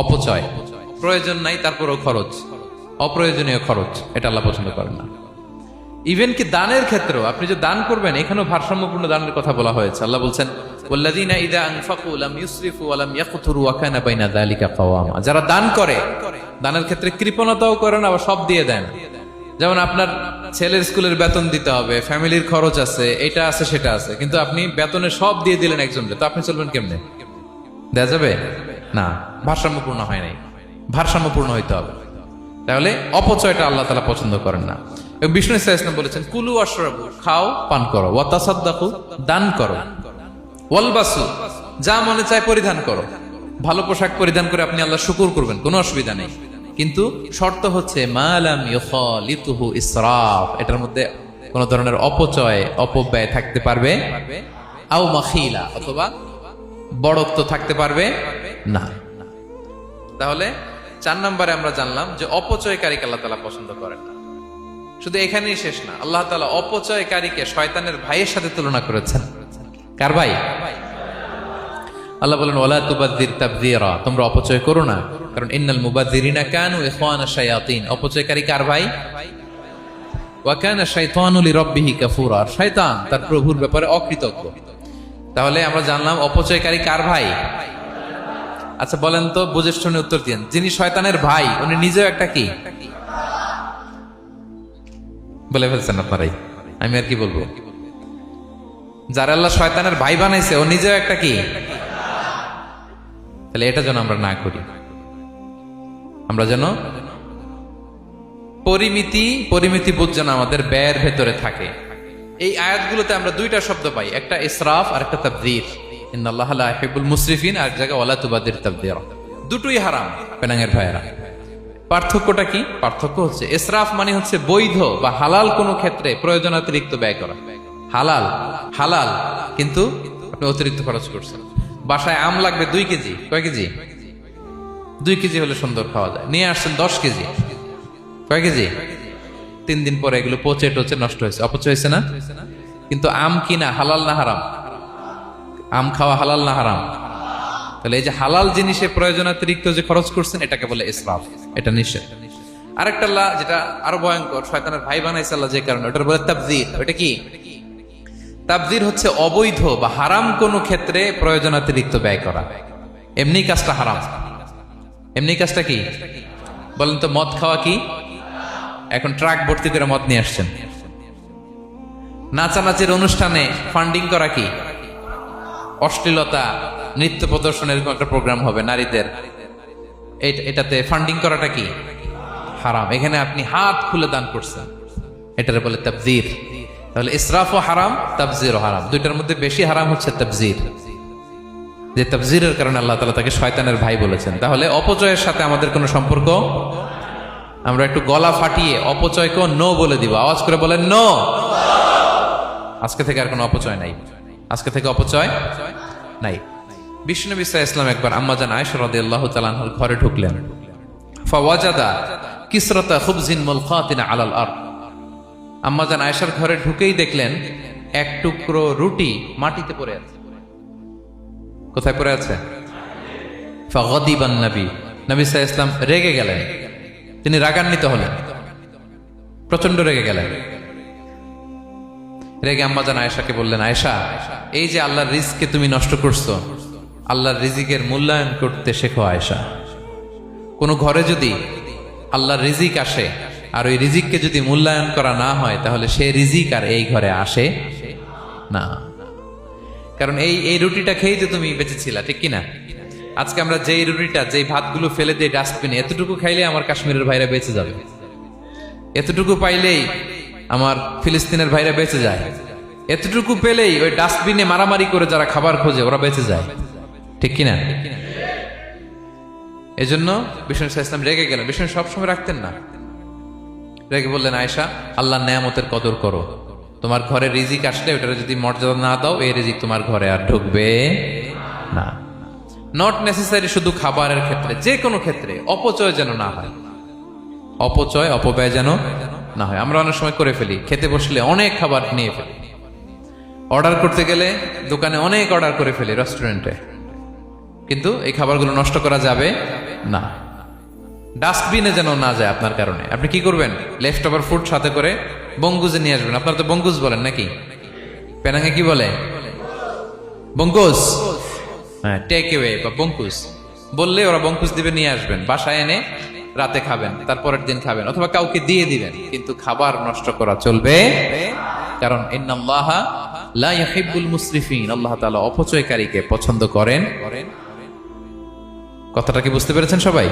অপচয়, প্রয়োজন নাই তারপরও খরচ, অপ্রয়োজনীয় খরচ, এটা আল্লাহ পছন্দ করেন না। ইভেন কি দানের ক্ষেত্রেও আপনি যে দান করবেন, এখানেও ভারসাম্যপূর্ণ দানের কথা বলা হয়েছে। আল্লাহ বলছেন ওয়াল্লাযীনা ইযা আনফাকু লাম ইউসরিফু ওয়া লাম ইয়াকতুরু ওয়া কানা বাইনা যালিকা কাওয়ামা। যারা দান করে, দানের ক্ষেত্রে কৃপণতাও করেন আবার সব দিয়ে দেন। যেমন আপনার ছেলের স্কুলের বেতন দিতে হবে, ফ্যামিলির খরচ আছে, এটা আছে সেটা আছে, কিন্তু আপনি বেতনে সব দিয়ে দিলেন একজনকে, তো আপনি চলবেন কেমনে? দেয়া যাবে না, ভারসাম্যপূর্ণ হয় নাই, ভারসাম্যপূর্ণ হইতে হবে। তাহলে অপচয়টা আল্লাহ তাআলা পছন্দ করেন না। এবং বিষ্ণু সাল্লাল্লাহু আলাইহি ওয়াসাল্লাম বলেছেন কুলু ওয়াশরাবু, খাও পান করো, ওয়া তাসাদদাকু, দান করো, ওয়ালবাসু, যা মনে চায় পরিধান করো। ভালো পোশাক পরিধান করে আপনি আল্লাহ শুকর করবেন, কোনো অসুবিধা নেই, কিন্তু শর্ত হচ্ছে মা লাম ইউখালিতুহু ইসরাফ, এটার মধ্যে কোন ধরনের অপচয় অপব্যয় থাকতে পারবে, আও মাখিলা, অথবা বড়ত্ব থাকতে পারবে না। তাহলে 4 নম্বরে আমরা জানলাম যে অপচয়কারীকে আল্লাহ তাআলা পছন্দ করেন না। শুধু এখানেই শেষ না, আল্লাহ তাআলা অপচয়কারীকে শয়তানের ভাইয়ের সাথে তুলনা করেছেন। কার ভাই? আল্লাহ বলেন ওয়ালা তুবাযযির তাবযীরা, তোমরা অপচয় করো না, কারণ ইন্নাল মুবাযযিরিনা কানু ইখওয়ানা শায়াতিন। অপচয়কারী কার ভাই? ওয়া কানা শাইতানু লিরাব্বিহি কাফুরা, শয়তান তার প্রভুর ব্যাপারে অকৃতজ্ঞ। তাহলে আমরা জানলাম অপচয়কারী কার ভাই। আচ্ছা বলেন তো, বুঝে শুনে উত্তর দিন, যিনি শয়তানের ভাই উনি নিজেও একটা কি? বলে ফেলছেন আপনারাই, আমি আর কি বলবো। যারা আল্লাহ শয়তানের ভাই বানাইছে ও নিজেও একটা কি? তাহলে এটা যেন আমরা না করি, আমরা যেন পরিমিতি বোধ যেন আমাদের ব্যয়ের ভেতরে থাকে। এই আয়াতগুলোতে আমরা দুইটা শব্দ পাই, একটা ইসরাফ আর একটা তাবযীর। ইন্নাল্লাহা লা ইউহিব্বুল মুসরিফিন, আর জায়গা ওয়ালা তুবাযযির তাবযীরা। দুটোই হারাম পেনাঙ্গের ভাইয়েরা। পার্থক্যটা কি? পার্থক্য হচ্ছে ইসরাফ মানে হচ্ছে বৈধ বা হালাল কোনো ক্ষেত্রে প্রয়োজনাতিরিক্ত ব্যয় করা। হালাল হালাল, কিন্তু আপনি অতিরিক্ত খরচ করছেন। বাসায় আম লাগবে 2 কেজি, কয় কেজি? 2 কেজি হলে সুন্দর খাওয়া যায়, নিয়ে আসছেন 10 কেজি, কয় কেজি? 3 দিন পরে এগুলো পচে টচে নষ্ট হয়েছে, অপচয় হয়েছে না? কিন্তু আম কিনা হালাল না হারাম? আম খাওয়া হালাল না হারাম? তাহলে এই যে হালাল জিনিসে প্রয়োজনাতিরিক্ত যে খরচ করছেন, এটাকে বলে ইসরাফ, এটা নিষেধ। আরেকটা আল্লাহ যেটা আরো ভয়ঙ্কর, শয়তানের ভাই বানাইছে আল্লাহ যে কারণে, ওটার বলে তাবযীর। ওটা কি? তাবযীর হচ্ছে অবৈধ বা হারাম কোনো ক্ষেত্রে প্রয়োজনাতিরিক্ত ব্যয় করা। এমনি কাজটা হারাম। এমনি কাজটা কি বলেন তো? মদ খাওয়া কি? এখন ট্রাক ভর্তি করে মদ নিয়ে আসছেন। নাচানাচির অনুষ্ঠানে ফান্ডিং করা কি? অশ্লীলতা, নৃত্য প্রদর্শনের একটা প্রোগ্রাম হবে নারীদের, এটাতে ফান্ডিং করাটা কি? হারাম। এখানে আপনি হাত খুলে দান করছেন, এটারে বলে তাবযীর। তাহলে ইসরাফও হারাম, তাবযীরও হারাম। দুইটার মধ্যে বেশি হারাম হচ্ছে তাবযীর, যে তাবযীরের কারণে আল্লাহ তাআলা তাকে শয়তানের ভাই বলেছেন। তাহলে অপচয়ের সাথে আমাদের কোনো সম্পর্ক। আমরা একটু গলা ফাটিয়ে অপচয়কে নো বলে দিব, আওয়াজ করে বলেন নো। আজকে থেকে আর কোনো অপচয় নাই, আজকে থেকে অপচয় নাই। বিষ্ণুনবী সাল্লাল্লাহু আলাইহি ওয়াসাল্লাম একবার আম্মাজান আয়েশা রাদিয়াল্লাহু তাআলা আনহার ঘরে ঢুকলেন। ফাওয়াজাদা কিসরাতা খুবজিন মুলকাতিন আলাল আরদ। আম্মাজান আয়েশার ঘরে ঢুকেই দেখলেন এক টুকরো রুটি মাটিতে পড়ে আছে। কোথায় পড়ে আছে? ফাগাদিবান নবী সাল্লাল্লাহু আলাইহি ওয়াসাল্লাম রেগে গেলেন, তিনি রাগান্বিত হলেন, প্রচন্ড রেগে গেলেন। রেগে আম্মাজান আয়েশাকে বললেন, আয়েশা, এই যে আল্লাহর রিজকে তুমি নষ্ট করছো, আল্লাহর রিজিকের মূল্যায়ন করতে শেখো আয়েশা। কোন ঘরে যদি আল্লাহর রিজিক আসে আর ওই রিজিককে যদি মূল্যায়ন করা না হয়, তাহলে সে রিজিক আর এই ঘরে আসে না। কারণ এই রুটিটা খেয়েই তো তুমি বেঁচেছিলা, ঠিক কিনা? আজকে আমরা যেই রুটিটা, যেই ভাতগুলো ফেলে দিই ডাস্টবিনে, এতটুকু খাইলে আমার কাশ্মীরের ভাইরা বেঁচে যাবে, এতটুকু পাইলেই আমার ফিলিস্তিনের ভাইরা বেঁচে যায়, এতটুকু পেলেই ওই ডাস্টবিনে মারামারি করে যারা খাবার খোঁজে ওরা বেঁচে যায়, ঠিক কিনা? এজন্য বিষ্ণু সাল্লাল্লাহু আলাইহি ওয়াসাল্লাম রেগে গেলেন। বিষ্ণু সবসময় রাখতেন না, রেগে বললেন, আয়েশা, আল্লাহর নেয়ামতের কদর করো। তোমার ঘরে রিজিক আসলে ওটার যদি মর্যাদা না দাও, এই রিজিক তোমার ঘরে আর ঢুকবে না। নট নেসেসারি শুধু খাবারের ক্ষেত্রে, যে কোনো ক্ষেত্রে অপচয় যেন না হয়, অপচয় অপব্যয় যেন না হয়। আমরা অনেক সময় করে ফেলি, খেতে বসলে অনেক খাবার নিয়ে ফেলি, অর্ডার করতে গেলে দোকানে অনেক অর্ডার করে ফেলি, রেস্টুরেন্টে, কিন্তু এই খাবারগুলো নষ্ট করা যাবে না, ডাস্টবিনে যেন না যায় আপনার কারণে। আপনি কি করবেন? লেফট ওভার ফুড সাথে করে বঙ্গুজে নিয়ে আসবেন। আপনারা তো বঙ্গুজ বলেন নাকি? পেনাঙ্গে কি বলে? বঙ্কুজ। হ্যাঁ, টেক অ্যাওয়ে বা বঙ্কুজ বললে ওরা বঙ্কুজ দিবে, নিয়ে আসবেন, বাসায় এনে রাতে খাবেন, তারপরের দিন খাবেন, অথবা কাউকে দিয়ে দিবেন। কিন্তু খাবার নষ্ট করা চলবে, কারণ ইন্নাল্লাহা লা ইউহিব্বুল মুসরিফিন, আল্লাহ তাআলা অপচয়কারীকে পছন্দ করেন। কথাটা কি বুঝতে পেরেছেন সবাই?